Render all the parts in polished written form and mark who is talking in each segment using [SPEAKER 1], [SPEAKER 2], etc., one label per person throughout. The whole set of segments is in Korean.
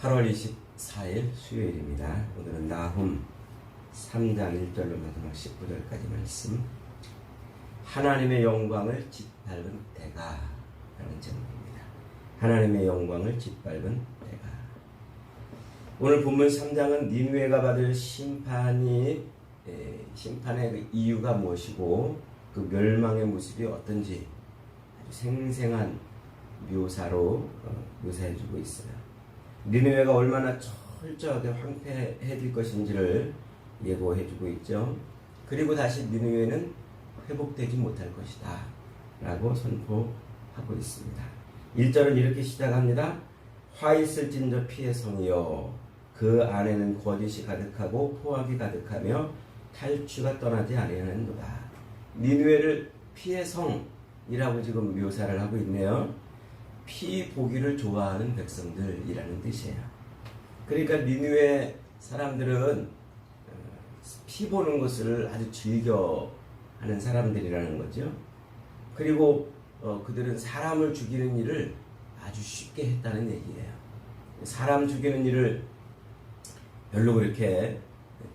[SPEAKER 1] 8월 24일 수요일입니다. 오늘은 나훔 3장 1절로부터 19절까지 말씀. 하나님의 영광을 짓밟은 때가 라는 제목입니다. 하나님의 영광을 짓밟은 때가. 오늘 본문 3장은 니느웨가 받을 심판의 그 이유가 무엇이고 그 멸망의 모습이 어떤지 아주 생생한 묘사로 묘사해주고 있어요. 니느웨가 얼마나 철저하게 황폐해질 것인지를 예고해주고 있죠. 그리고 다시 니느웨는 회복되지 못할 것이다 라고 선포하고 있습니다. 1절은 이렇게 시작합니다. 화 있을진저 피의 성이여 그 안에는 거짓이 가득하고 포악이 가득하며 탈취가 떠나지 아니하는도다. 니느웨를 피의 성이라고 지금 묘사를 하고 있네요. 피 보기를 좋아하는 백성들이라는 뜻이에요. 그러니까 니느웨 사람들은 피 보는 것을 아주 즐겨 하는 사람들이라는 거죠. 그리고 그들은 사람을 죽이는 일을 아주 쉽게 했다는 얘기예요. 사람 죽이는 일을 별로 그렇게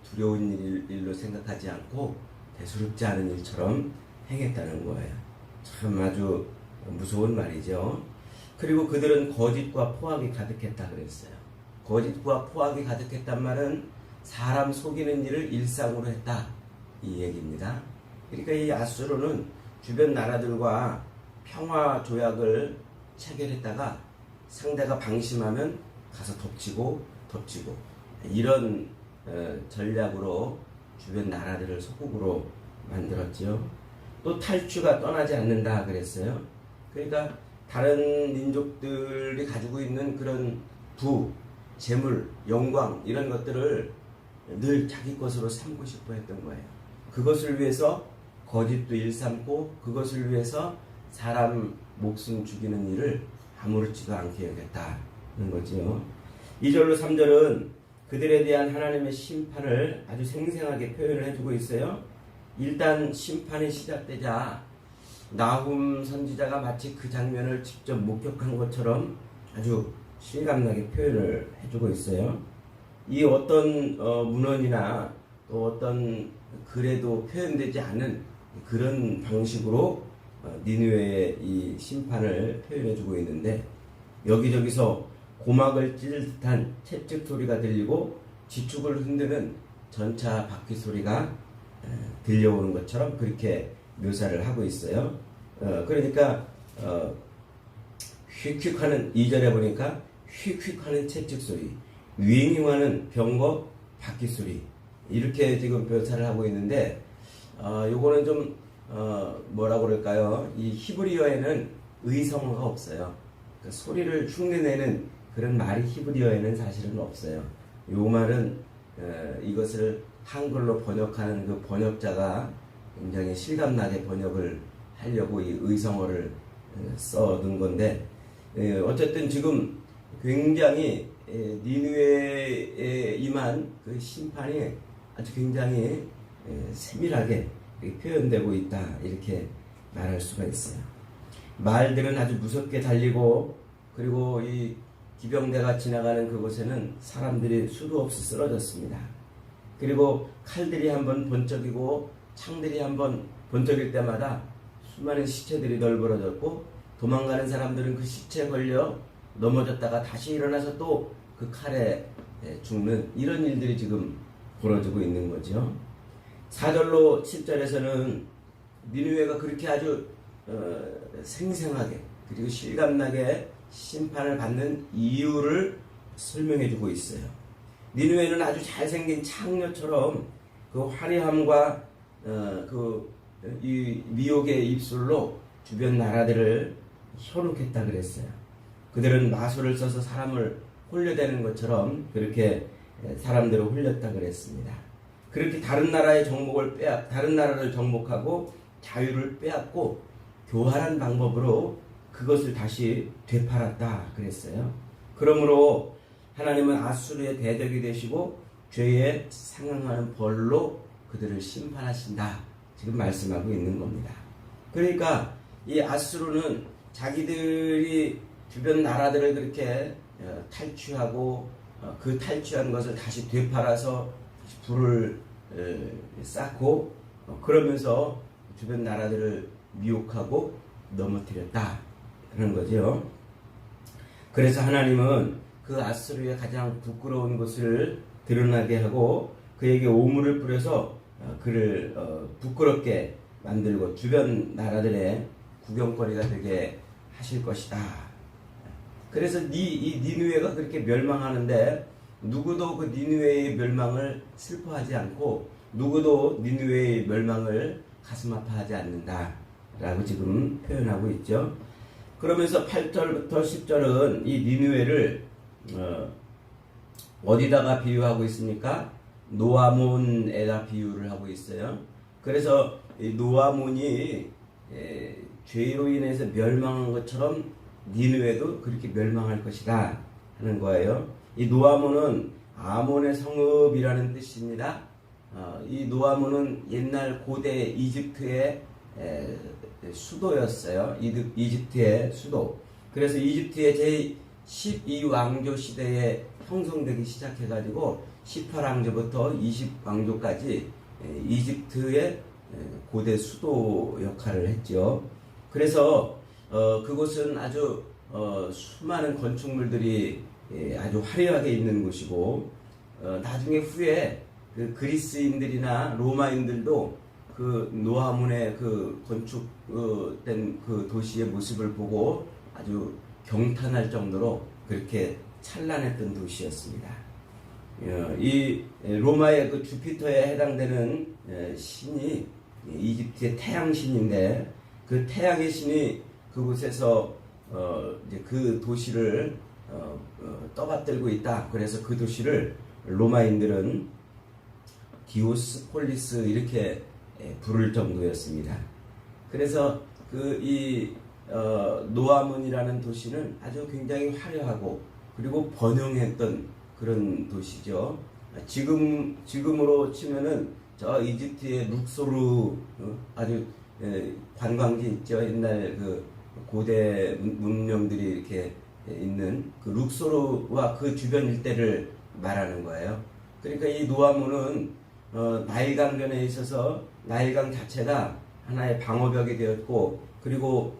[SPEAKER 1] 두려운 일로 생각하지 않고 대수롭지 않은 일처럼 행했다는 거예요. 참 아주 무서운 말이죠. 그리고 그들은 거짓과 포악이 가득했다 그랬어요. 거짓과 포악이 가득했단 말은 사람 속이는 일을 일상으로 했다 이 얘기입니다. 그러니까 이 아수르는 주변 나라들과 평화 조약을 체결했다가 상대가 방심하면 가서 덮치고 이런 전략으로 주변 나라들을 소국으로 만들었죠. 또 탈취가 떠나지 않는다 그랬어요. 그러니까 다른 민족들이 가지고 있는 그런 부, 재물, 영광 이런 것들을 늘 자기 것으로 삼고 싶어 했던 거예요. 그것을 위해서 거짓도 일삼고 그것을 위해서 사람 목숨 죽이는 일을 아무렇지도 않게 여겼다는 거죠. 2절로 3절은 그들에 대한 하나님의 심판을 아주 생생하게 표현을 해주고 있어요. 일단 심판이 시작되자 나훔 선지자가 마치 그 장면을 직접 목격한 것처럼 아주 실감나게 표현을 해주고 있어요. 이 어떤 문헌이나 또 어떤 글에도 표현되지 않은 그런 방식으로 니느웨의 이 심판을 표현해주고 있는데 여기저기서 고막을 찢을 듯한 채찍 소리가 들리고 지축을 흔드는 전차 바퀴 소리가 들려오는 것처럼 그렇게 묘사를 하고 있어요. 그러니까 휙휙하는 2절에 보니까 휙휙하는 채찍 소리, 윙윙하는 병거 바퀴 소리 이렇게 지금 묘사를 하고 있는데 요거는 좀 뭐라고 그럴까요? 이 히브리어에는 의성어가 없어요. 그러니까 소리를 흉내내는 그런 말이 히브리어에는 사실은 없어요. 요 말은 이것을 한글로 번역하는 그 번역자가 굉장히 실감나게 번역을 하려고 이 의성어를 써둔 건데 어쨌든 지금 굉장히 니느웨에 임한 그 심판이 아주 굉장히 세밀하게 표현되고 있다 이렇게 말할 수가 있어요. 말들은 아주 무섭게 달리고 그리고 이 기병대가 지나가는 그곳에는 사람들이 수도 없이 쓰러졌습니다. 그리고 칼들이 한번 번쩍이고 창들이 한번 번쩍일 때마다 수많은 시체들이 널브러졌고 도망가는 사람들은 그 시체에 걸려 넘어졌다가 다시 일어나서 또 그 칼에 죽는 이런 일들이 지금 벌어지고 있는 거죠. 4절로 7절에서는 니느웨가 그렇게 아주 생생하게 그리고 실감나게 심판을 받는 이유를 설명해 주고 있어요. 니느웨는 아주 잘생긴 창녀처럼 그 화려함과 이 미혹의 입술로 주변 나라들을 현혹했다 그랬어요. 그들은 마술을 써서 사람을 홀려대는 것처럼 그렇게 사람들을 홀렸다 그랬습니다. 그렇게 다른 나라를 정복하고 자유를 빼앗고 교활한 방법으로 그것을 다시 되팔았다 그랬어요. 그러므로 하나님은 아수르의 대적이 되시고 죄에 상응하는 벌로 그들을 심판하신다 지금 말씀하고 있는 겁니다. 그러니까 이 아수르는 자기들이 주변 나라들을 그렇게 탈취하고 그 탈취한 것을 다시 되팔아서 불을 쌓고 그러면서 주변 나라들을 미혹하고 넘어뜨렸다 그런 거죠. 그래서 하나님은 그 아수르의 가장 부끄러운 것을 드러나게 하고 그에게 오물을 뿌려서 그를 부끄럽게 만들고 주변 나라들의 구경거리가 되게 하실 것이다. 그래서 이 니느웨가 그렇게 멸망하는데 누구도 그 니느웨의 멸망을 슬퍼하지 않고 누구도 니느웨의 멸망을 가슴 아파하지 않는다 라고 지금 표현하고 있죠. 그러면서 8절부터 10절은 이 니느웨를 어디다가 비유하고 있습니까? 노아몬에다 비유를 하고 있어요. 그래서 이 노아몬이 죄로 인해서 멸망한 것처럼 니느웨도 그렇게 멸망할 것이다 하는 거예요. 이 노아몬은 아몬의 성읍이라는 뜻입니다. 이 노아몬은 옛날 고대 이집트의 수도였어요. 이집트의 수도. 그래서 이집트의 제12왕조 시대에 형성되기 시작해가지고 18왕조부터 20왕조까지 이집트의 고대 수도 역할을 했죠. 그래서 그곳은 아주 수많은 건축물들이 아주 화려하게 있는 곳이고 나중에 후에 그 그리스인들이나 로마인들도 그 노아문의 그 건축된 그 도시의 모습을 보고 아주 경탄할 정도로 그렇게 찬란했던 도시였습니다. 이 로마의 그 주피터에 해당되는 신이 이집트의 태양신인데 그 태양의 신이 그곳에서 이제 그 도시를 떠받들고 있다. 그래서 그 도시를 로마인들은 디오스폴리스 이렇게 부를 정도였습니다. 그래서 그 노아문이라는 도시는 아주 굉장히 화려하고 그리고 번영했던 그런 도시죠. 지금으로 치면은 저 이집트의 룩소르 아주 관광지 있죠. 옛날 그 고대 문명들이 이렇게 있는 그 룩소르와 그 주변 일대를 말하는 거예요. 그러니까 이 노아문은 나일강변에 있어서 나일강 자체가 하나의 방어벽이 되었고 그리고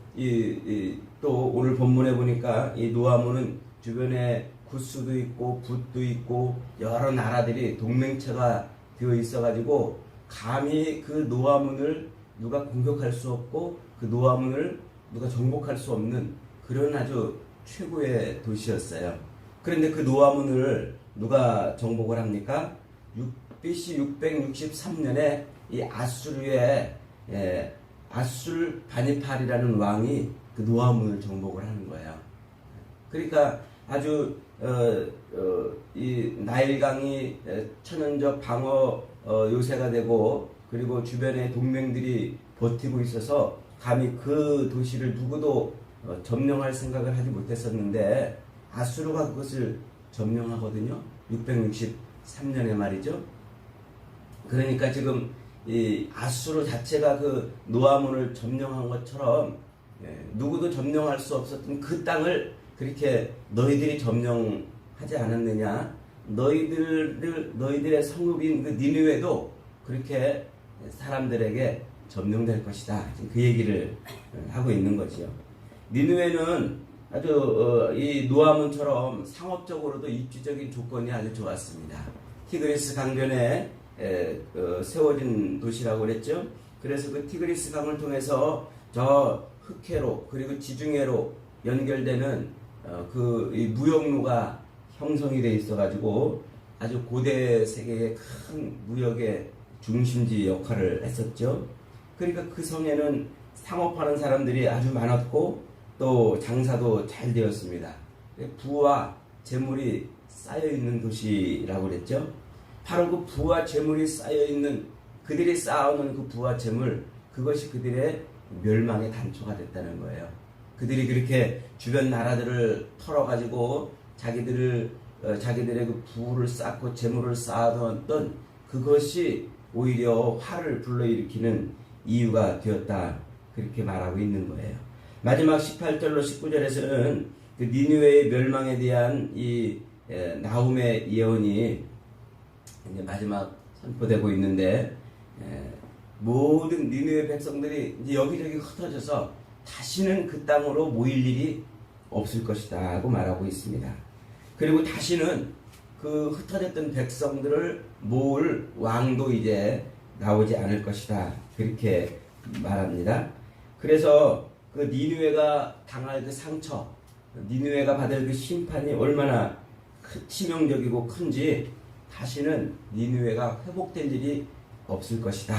[SPEAKER 1] 또 오늘 본문에 보니까 이 노아문은 주변에 구스도 있고 붓도 있고 여러 나라들이 동맹체가 되어 있어가지고 감히 그 노아문을 누가 공격할 수 없고 그 노아문을 누가 정복할 수 없는 그런 아주 최고의 도시였어요. 그런데 그 노아문을 누가 정복을 합니까? BC 663년에 이 아수르의 아술 바니팔이라는 왕이 그 노아문을 정복을 하는 거예요. 그러니까 아주 이 나일강이 천연적 방어 요새가 되고 그리고 주변에 동맹들이 버티고 있어서 감히 그 도시를 누구도 점령할 생각을 하지 못했었는데 아수르가 그것을 점령하거든요. 663년에 말이죠. 그러니까 지금 이 아수르 자체가 그 노아문을 점령한 것처럼 누구도 점령할 수 없었던 그 땅을 그렇게 너희들이 점령하지 않았느냐? 너희들의 성읍인 그 니느웨도 그렇게 사람들에게 점령될 것이다. 그 얘기를 하고 있는 거죠. 니느웨는 아주 이 노아문처럼 상업적으로도 입지적인 조건이 아주 좋았습니다. 티그리스 강변에 세워진 도시라고 그랬죠. 그래서 그 티그리스 강을 통해서 저 흑해로 그리고 지중해로 연결되는 이 무역로가 형성이 돼 있어가지고 아주 고대 세계의 큰 무역의 중심지 역할을 했었죠. 그러니까 그 성에는 상업하는 사람들이 아주 많았고 또 장사도 잘 되었습니다. 부와 재물이 쌓여 있는 도시라고 그랬죠. 바로 그 부와 재물이 쌓여 있는 그들이 쌓아놓은 그 부와 재물 그것이 그들의 멸망의 단초가 됐다는 거예요. 그들이 그렇게 주변 나라들을 털어가지고 자기들의 그 부를 쌓고 재물을 쌓아뒀던 그것이 오히려 화를 불러일으키는 이유가 되었다. 그렇게 말하고 있는 거예요. 마지막 18절로 19절에서는 그 니느웨의 멸망에 대한 이 나훔의 예언이 이제 마지막 선포되고 있는데 모든 니느웨 백성들이 이제 여기저기 흩어져서 다시는 그 땅으로 모일 일이 없을 것이다 하고 말하고 있습니다. 그리고 다시는 그 흩어졌던 백성들을 모을 왕도 이제 나오지 않을 것이다 그렇게 말합니다. 그래서 그 니느웨가 당할 그 상처, 니느웨가 받을 그 심판이 얼마나 치명적이고 큰지 다시는 니느웨가 회복될 일이 없을 것이다.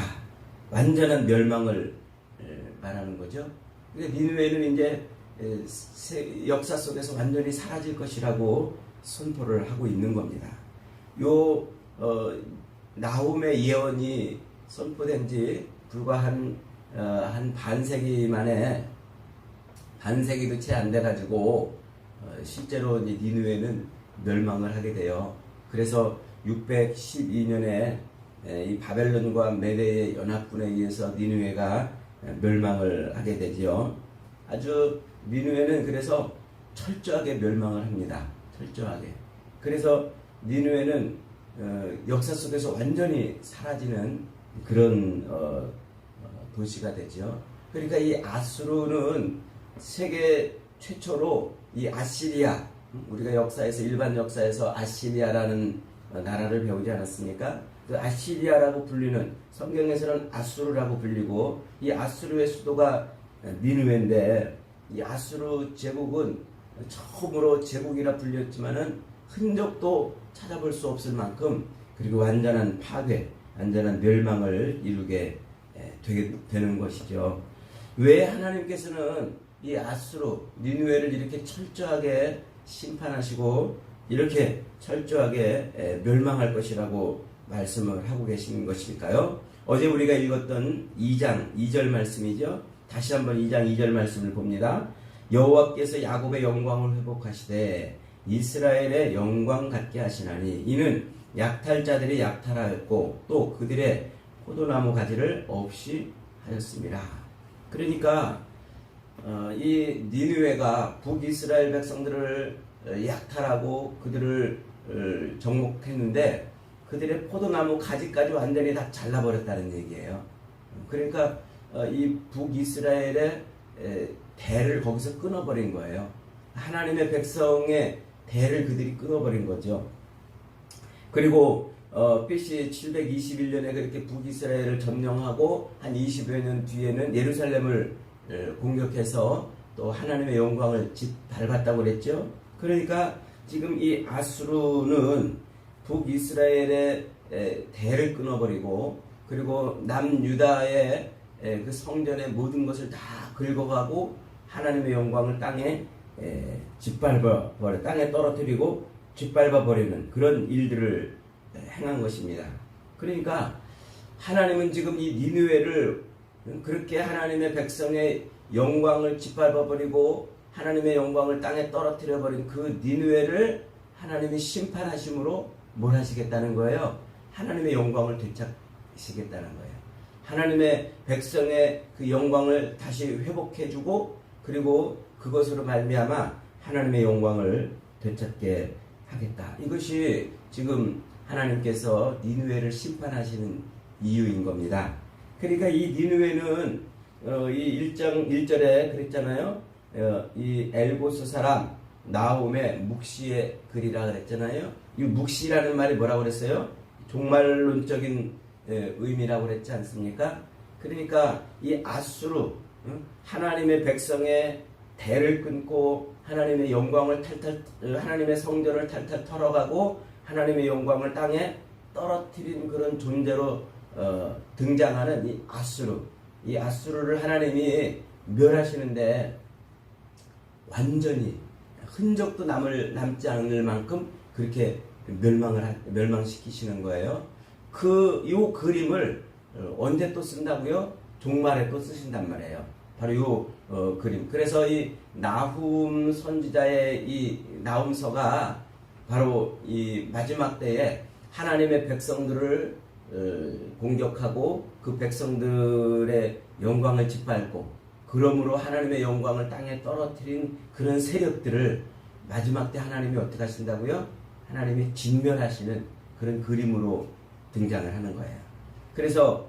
[SPEAKER 1] 완전한 멸망을 말하는 거죠. 그러니까 니느웨는 이제 역사 속에서 완전히 사라질 것이라고 선포를 하고 있는 겁니다. 나훔의 예언이 선포된 지 불과 한 반세기 만에, 반세기도 채 안 돼가지고 실제로 이제 니느웨는 멸망을 하게 돼요. 그래서 612년에 이 바벨론과 메대의 연합군에 의해서 니느웨가 멸망을 하게 되지요. 아주 니느웨는 그래서 철저하게 멸망을 합니다. 철저하게. 그래서 니느웨는 역사 속에서 완전히 사라지는 그런 도시가 되죠. 그러니까 이 아수르는 세계 최초로 이 아시리아, 우리가 역사에서 일반 역사에서 아시리아라는 나라를 배우지 않았습니까? 그 아시리아라고 불리는, 성경에서는 아수르라고 불리고, 이 아수르의 수도가 니느웨인데, 이 아수르 제국은 처음으로 제국이라 불렸지만은 흔적도 찾아볼 수 없을 만큼, 그리고 완전한 파괴, 완전한 멸망을 이루게 되는 것이죠. 왜 하나님께서는 이 아수르, 니느웨를 이렇게 철저하게 심판하시고 이렇게 철저하게 멸망할 것이라고 말씀을 하고 계신 것일까요? 어제 우리가 읽었던 2장 2절 말씀이죠. 다시 한번 2장 2절 말씀을 봅니다. 여호와께서 야곱의 영광을 회복하시되 이스라엘의 영광 같게 하시나니 이는 약탈자들이 약탈하였고 또 그들의 포도나무 가지를 없이 하였습니다. 그러니까 이 니느웨가 북이스라엘 백성들을 약탈하고 그들을 정복했는데 그들의 포도나무 가지까지 완전히 다 잘라버렸다는 얘기예요. 그러니까 이 북이스라엘의 대를 거기서 끊어버린 거예요. 하나님의 백성의 대를 그들이 끊어버린 거죠. 그리고 BC 721년에 그렇게 북이스라엘을 점령하고 한 20여 년 뒤에는 예루살렘을 공격해서 또 하나님의 영광을 짓밟았다고 그랬죠. 그러니까 지금 이 아수르는 북이스라엘의 대를 끊어버리고 그리고 남유다의 그 성전의 모든 것을 다 긁어가고 하나님의 영광을 땅에 짓밟아버려, 땅에 떨어뜨리고 짓밟아버리는 그런 일들을 행한 것입니다. 그러니까 하나님은 지금 이 니느웨를 그렇게 하나님의 백성의 영광을 짓밟아버리고 하나님의 영광을 땅에 떨어뜨려버린 그 니느웨를 하나님이 심판하심으로 뭘 하시겠다는 거예요? 하나님의 영광을 되찾으시겠다는 거예요. 하나님의 백성의 그 영광을 다시 회복해주고 그리고 그것으로 말미암아 하나님의 영광을 되찾게 하겠다. 이것이 지금 하나님께서 니느웨를 심판하시는 이유인 겁니다. 그러니까 이 니느웨는 이 1장 1절에 그랬잖아요. 이 엘고스 사람 나훔의 묵시의 글이라 그랬잖아요. 이 묵시라는 말이 뭐라고 그랬어요? 종말론적인 의미라고 그랬지 않습니까? 그러니까 이 아수르, 하나님의 백성의 대를 끊고 하나님의 영광을 하나님의 성전을 탈탈 털어가고 하나님의 영광을 땅에 떨어뜨린 그런 존재로 등장하는 이 아수르. 이 아수르를 하나님이 멸하시는데 완전히 흔적도 남지 않을 만큼 그렇게 멸망시키시는 거예요. 요 그림을 언제 또 쓴다고요? 종말에 또 쓰신단 말이에요. 바로 요 그림. 그래서 이 나훔 선지자의 이 나훔서가 바로 이 마지막 때에 하나님의 백성들을 공격하고 그 백성들의 영광을 짓밟고 그러므로 하나님의 영광을 땅에 떨어뜨린 그런 세력들을 마지막 때 하나님이 어떻게 하신다고요? 하나님이 진멸하시는 그런 그림으로 등장을 하는 거예요. 그래서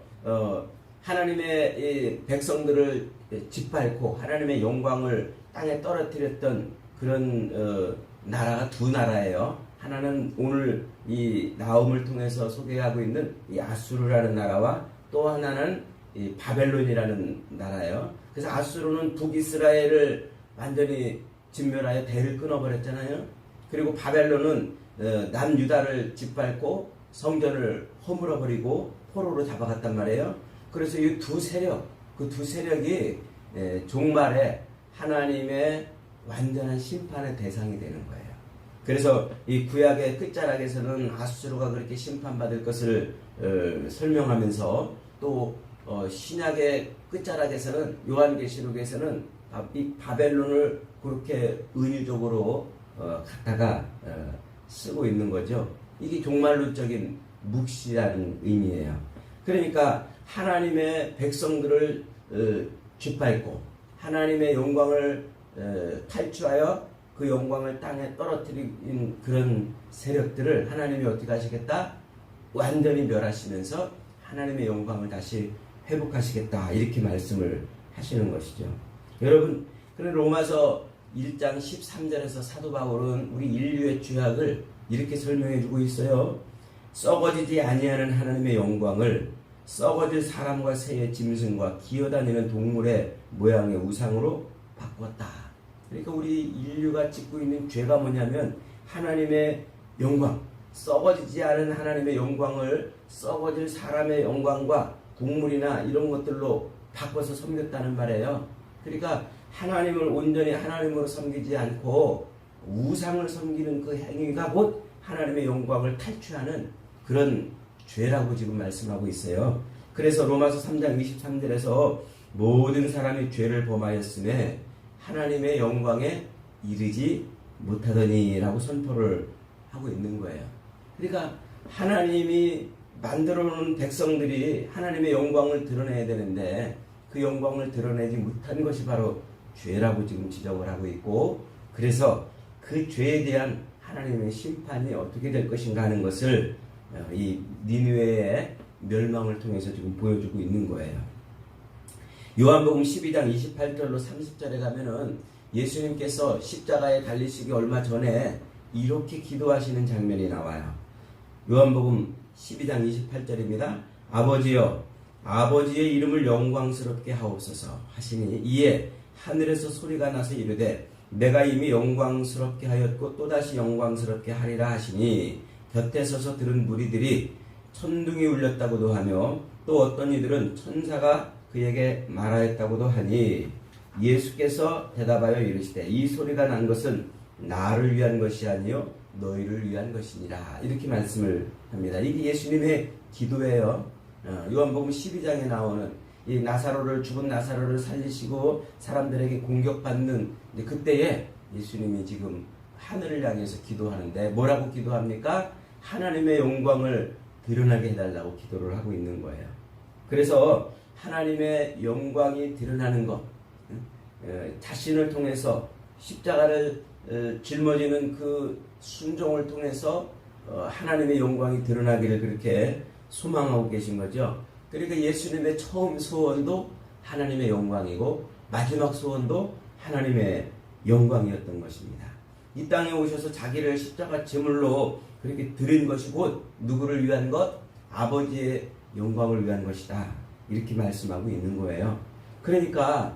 [SPEAKER 1] 하나님의 이 백성들을 짓밟고 하나님의 영광을 땅에 떨어뜨렸던 그런 나라가 두 나라예요. 하나는 오늘 이 나홈을 통해서 소개하고 있는 이 아수르라는 나라와 또 하나는 이 바벨론이라는 나라예요. 그래서 아수르는 북이스라엘을 완전히 진멸하여 대를 끊어버렸잖아요. 그리고 바벨론은 남유다를 짓밟고 성전을 허물어버리고 포로로 잡아갔단 말이에요. 그래서 이 두 세력, 그 두 세력이 종말에 하나님의 완전한 심판의 대상이 되는 거예요. 그래서 이 구약의 끝자락에서는 아수르가 그렇게 심판받을 것을 설명하면서 또 신약의 끝자락에서는 요한계시록에서는 이 바벨론을 그렇게 은유적으로 갖다가 쓰고 있는 거죠. 이게 종말론적인 묵시라는 의미예요. 그러니까 하나님의 백성들을 짓밟고 하나님의 영광을 탈취하여 그 영광을 땅에 떨어뜨린 그런 세력들을 하나님이 어떻게 하시겠다? 완전히 멸하시면서 하나님의 영광을 다시 회복하시겠다. 이렇게 말씀을 하시는 것이죠. 여러분, 그런 로마서 1장 13절에서 사도 바울은 우리 인류의 죄악을 이렇게 설명해 주고 있어요. 썩어지지 아니하는 하나님의 영광을 썩어질 사람과 새의 짐승과 기어다니는 동물의 모양의 우상으로 바꿨다. 그러니까 우리 인류가 짓고 있는 죄가 뭐냐면 하나님의 영광, 썩어지지 않은 하나님의 영광을 썩어질 사람의 영광과 동물이나 이런 것들로 바꿔서 섬겼다는 말이에요. 그러니까 하나님을 온전히 하나님으로 섬기지 않고 우상을 섬기는 그 행위가 곧 하나님의 영광을 탈취하는 그런 죄라고 지금 말씀하고 있어요. 그래서 로마서 3장 23절에서 모든 사람이 죄를 범하였음에 하나님의 영광에 이르지 못하더니 라고 선포를 하고 있는 거예요. 그러니까 하나님이 만들어 놓은 백성들이 하나님의 영광을 드러내야 되는데 그 영광을 드러내지 못한 것이 바로 죄라고 지금 지적을 하고 있고, 그래서 그 죄에 대한 하나님의 심판이 어떻게 될 것인가 하는 것을 이 니느웨의 멸망을 통해서 지금 보여주고 있는 거예요. 요한복음 12장 28절로 30절에 가면은 예수님께서 십자가에 달리시기 얼마 전에 이렇게 기도하시는 장면이 나와요. 요한복음 12장 28절입니다. 아버지여, 아버지의 이름을 영광스럽게 하옵소서 하시니 이에 하늘에서 소리가 나서 이르되 내가 이미 영광스럽게 하였고 또다시 영광스럽게 하리라 하시니 곁에 서서 들은 무리들이 천둥이 울렸다고도 하며 또 어떤 이들은 천사가 그에게 말하였다고도 하니 예수께서 대답하여 이르시되 이 소리가 난 것은 나를 위한 것이 아니요 너희를 위한 것이니라. 이렇게 말씀을 합니다. 이게 예수님의 기도예요. 요한복음 12장에 나오는 이 나사로를, 죽은 나사로를 살리시고 사람들에게 공격받는 그때에 예수님이 지금 하늘을 향해서 기도하는데 뭐라고 기도합니까? 하나님의 영광을 드러나게 해달라고 기도를 하고 있는 거예요. 그래서 하나님의 영광이 드러나는 것, 자신을 통해서 십자가를 짊어지는 그 순종을 통해서 하나님의 영광이 드러나기를 그렇게 소망하고 계신 거죠. 그러니까 예수님의 처음 소원도 하나님의 영광이고 마지막 소원도 하나님의 영광이었던 것입니다. 이 땅에 오셔서 자기를 십자가 제물로 그렇게 드린 것이 곧 누구를 위한 것? 아버지의 영광을 위한 것이다. 이렇게 말씀하고 있는 거예요. 그러니까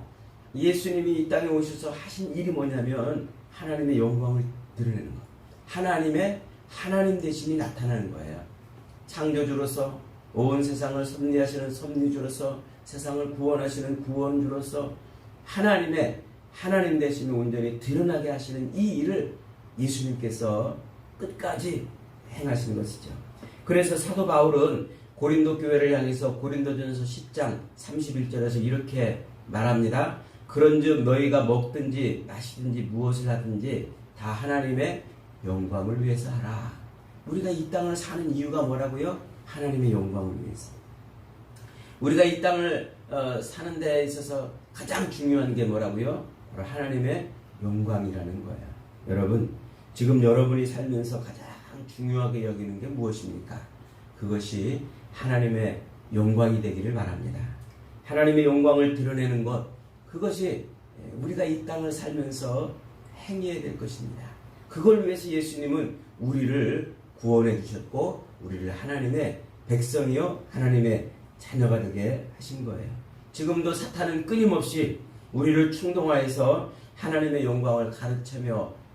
[SPEAKER 1] 예수님이 이 땅에 오셔서 하신 일이 뭐냐면 하나님의 영광을 드러내는 것. 하나님의 하나님 대신이 나타나는 거예요. 창조주로서 온 세상을 섭리하시는 섭리주로서 세상을 구원하시는 구원주로서 하나님의 하나님 대신을 온전히 드러나게 하시는 이 일을 예수님께서 끝까지 행하신 것이죠. 그래서 사도 바울은 고린도 교회를 향해서 고린도전서 10장 31절에서 이렇게 말합니다. 그런즉 너희가 먹든지 마시든지 무엇을 하든지 다 하나님의 영광을 위해서 하라. 우리가 이 땅을 사는 이유가 뭐라고요? 하나님의 영광을 위해서. 우리가 이 땅을 사는 데 있어서 가장 중요한 게 뭐라고요? 바로 하나님의 영광이라는 거예요. 여러분, 지금 여러분이 살면서 가장 중요하게 여기는 게 무엇입니까? 그것이 하나님의 영광이 되기를 바랍니다. 하나님의 영광을 드러내는 것, 그것이 우리가 이 땅을 살면서 행해야 될 것입니다. 그걸 위해서 예수님은 우리를 구원해 주셨고 우리를 하나님의 백성이요 하나님의 자녀가 되게 하신 거예요. 지금도 사탄은 끊임없이 우리를 충동하여서 하나님의 영광을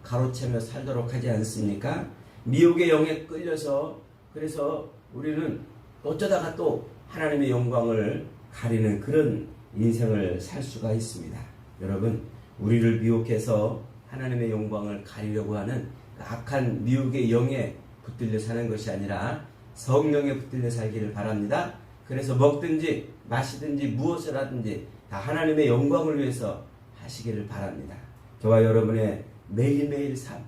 [SPEAKER 1] 가로채며 살도록 하지 않습니까? 미혹의 영에 끌려서 그래서 우리는 어쩌다가 또 하나님의 영광을 가리는 그런 인생을 살 수가 있습니다. 여러분, 우리를 미혹해서 하나님의 영광을 가리려고 하는 악한 미혹의 영에 붙들려 사는 것이 아니라 성령에 붙들려 살기를 바랍니다. 그래서 먹든지 마시든지 무엇을 하든지 다 하나님의 영광을 위해서 하시기를 바랍니다. 저와 여러분의 매일매일 삶,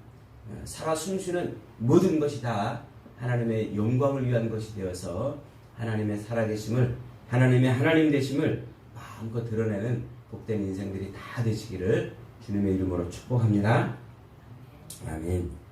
[SPEAKER 1] 살아 숨쉬는 모든 것이 다 하나님의 영광을 위한 것이 되어서 하나님의 살아계심을, 하나님의 하나님 되심을 마음껏 드러내는 복된 인생들이 다 되시기를 주님의 이름으로 축복합니다. 아멘.